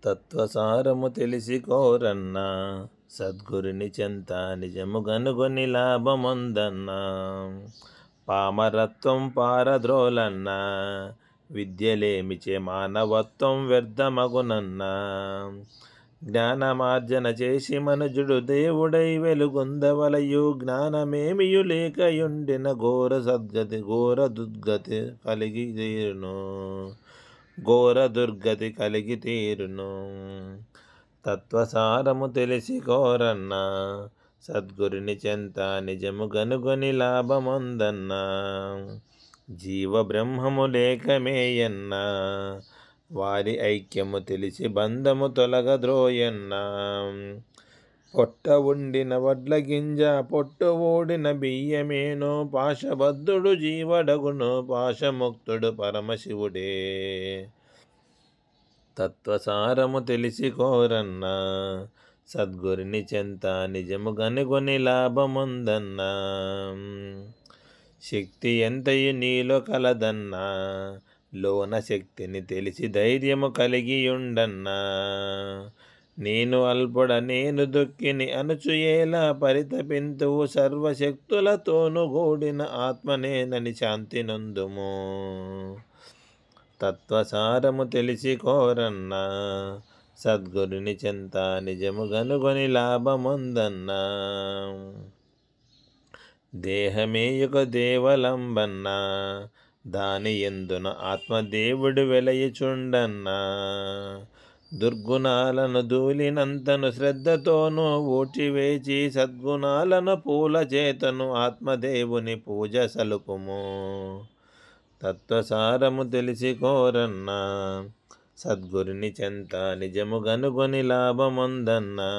తత్వసారము తెలిసి కోరన్నా, సద్గురుని చెంత నిజము గనుగొని లాభమొందన్నా. పామరత్వం పారద్రోలన్నా, విద్యలేమిచే మానవత్వం వ్యర్థమగునన్నా. జ్ఞానమార్జన చేసి మనుజుడు దేవుడై వెలుగొందవలయు, జ్ఞానమేమియు లేకయుండిన ఘోర దుర్గతి కలిగి తీరును. ఘోర దుర్గతి కలిగి తీరును. తత్వసారము తెలిసి కోరన్నా, సద్గురుని చెంత నిజము గనుగొని లాభమొందన్నా. జీవ బ్రహ్మము లేకమేయన్నా, వారి ఐక్యము తెలిసి బంధము తొలగద్రోయన్నా. పొట్ట ఉండిన వడ్ల గింజ పొట్టు ఓడిన బియ్యమేను, పాశబద్ధుడు జీవడగును పాశముక్తుడు పరమశివుడే. తత్వసారము తెలిసి కోరన్నా, సద్గురుని చెంత నిజము గనుగొని లాభమొందన్నా. శక్తి ఎంతయు నీలో కలదన్నా, లోన శక్తిని తెలిసి ధైర్యము కలిగియుండన్నా. నేను అల్పుడ నేను దుఃఖిని అనుచు ఎలా పరితపింతువు, సర్వశక్తులతోను గూడిన ఆత్మనేనని శాంతి నొందుము. తత్వసారము తెలిసి కోరన్నా, సద్గురుని చెంత నిజము గనుగొని లాభమొందన్నా. దేహమే ఒక దేవలంబన్నా, దాని ఎందున ఆత్మదేవుడు వెలయుచుండన్నా. దుర్గుణాలను దూలినంతను శ్రద్ధతోనూ ఊడ్చివేచి, సద్గుణాలను పూల చేతను ఆత్మదేవుని పూజ సలుపుము. తత్వసారము తెలిసి కోరన్నా, సద్గురుని చెంత నిజము గనుగొని లాభమొందన్నా.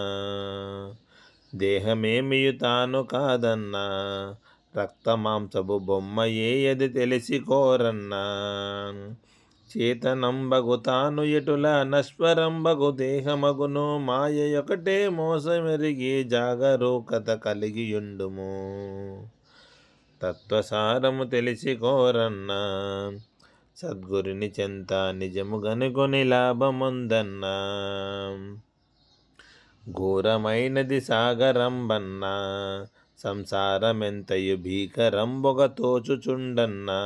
దేహమేమియు తాను కాదన్నా, రక్తమాంసపు బొమ్మ ఏయది తెలిసి కోరన్నా. చేతనంబగు తాను ఎటుల నశ్వరంబగు దేహమగును, మాయయొకటే మోసమెరిగి జాగరూకత కలిగియుండుము. తత్వసారము తెలిసి కోరన్నా, సద్గురుని చెంత నిజము గనుగొని లాభమొందన్నా. ఘోరమైనది సాగరంబన్నా, సంసారమెంతయు భీకరంబొగ తోచుచుండన్నా.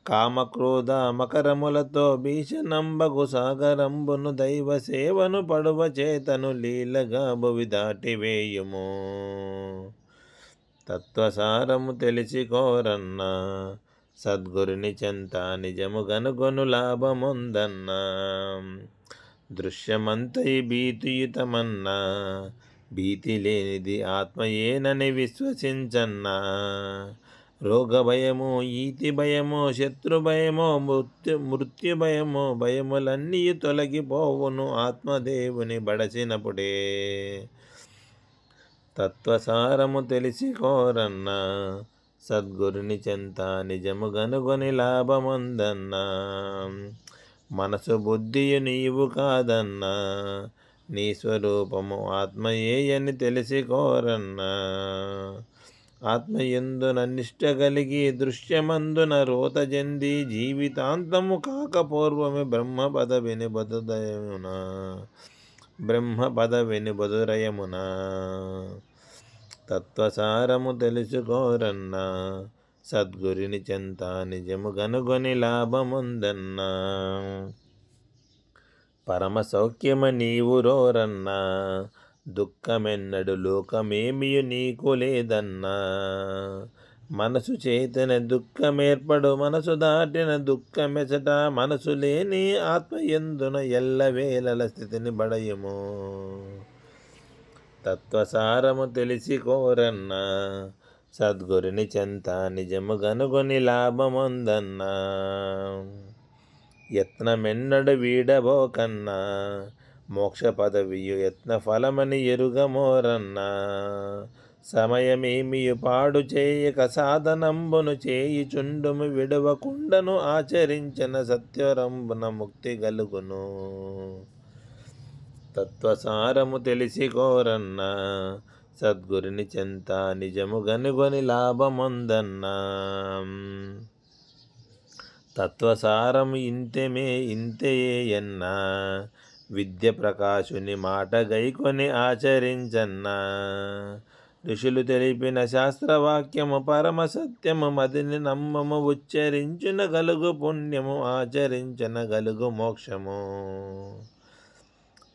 కామక్రోధ మకరములతో భీషణంబగు సాగరంబును, దైవ సేవను పడువ చేతను లీలగా భువి దాటివేయుము. తత్వసారము తెలిసి కోరన్నా, సద్గురుని చెంత నిజము గనుగొను లాభమొందన్నా. దృశ్యమంతయి భీతియుతమన్నా, భీతి లేనిది ఆత్మయేనని విశ్వసించన్నా. రోగభయము, ఈతి భయము, శత్రుభయము, మృత్యుభయము, భయములన్నీ తొలగిపోవును ఆత్మదేవుని బడసినప్పుడే. తత్వసారము తెలిసి కోరన్నా, సద్గురుని చెంత నిజము గనుగొని లాభమొందన్నా. మనసు బుద్ధియు నీవు కాదన్నా, నీ స్వరూపము ఆత్మయేయని తెలిసి కోరన్నా. ఆత్మయందున నిష్ట కలిగి దృశ్యమందున రోత చెంది, జీవితాంతము కాక పూర్వమే బ్రహ్మ పదవిని బదురయమునా. తత్వసారము తెలుసుకోరన్నా, సద్గురుని చెంత నిజము గనుగొని లాభమొందన్నా. పరమ సౌఖ్యమ నీవు రోరన్నా, దుఃఖమెన్నడు లోకమేమియు నీకు లేదన్నా. మనసు చేతన దుఃఖమేర్పడు, మనసు దాటిన దుఃఖమెసట. మనసు లేని ఆత్మయందున ఎల్లవేళల స్థితిని బడయము. తత్వసారము తెలిసి కోరన్నా, సద్గురుని చెంత నిజము గనుగొని లాభమొందన్నా. యత్నమెన్నడు వీడబోకన్నా, మోక్ష పదవియు యత్న ఫలమని ఎరుగమోరన్నా. సమయమేమియు పాడు చేయక సాధనంబును చేయుచుండుము, విడవకుండను ఆచరించిన సత్వరంబున ముక్తి గలుగును. తత్వసారము తెలిసి కోరన్నా, సద్గురుని చెంత నిజము గనుగొని లాభమొందన్నా. తత్వసారము ఇంతేయన్నా, విద్య ప్రకాశుని మాట గైకొని ఆచరించన్నా. ఋషులు తెలిపిన శాస్త్రవాక్యము పరమ సత్యము, మదిని నమ్మము ఉచ్చరించిన గలుగు పుణ్యము, ఆచరించిన గలుగు మోక్షము.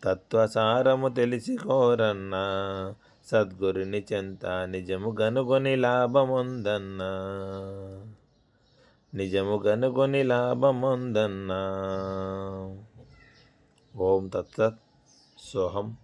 తత్వసారము తెలిసి కోరన్నా, సద్గురుని చెంత నిజము గనుగొని లాభముందన్నా. నిజము గనుగొని లాభముందన్నా. ఓం తత్సత్. సోహం.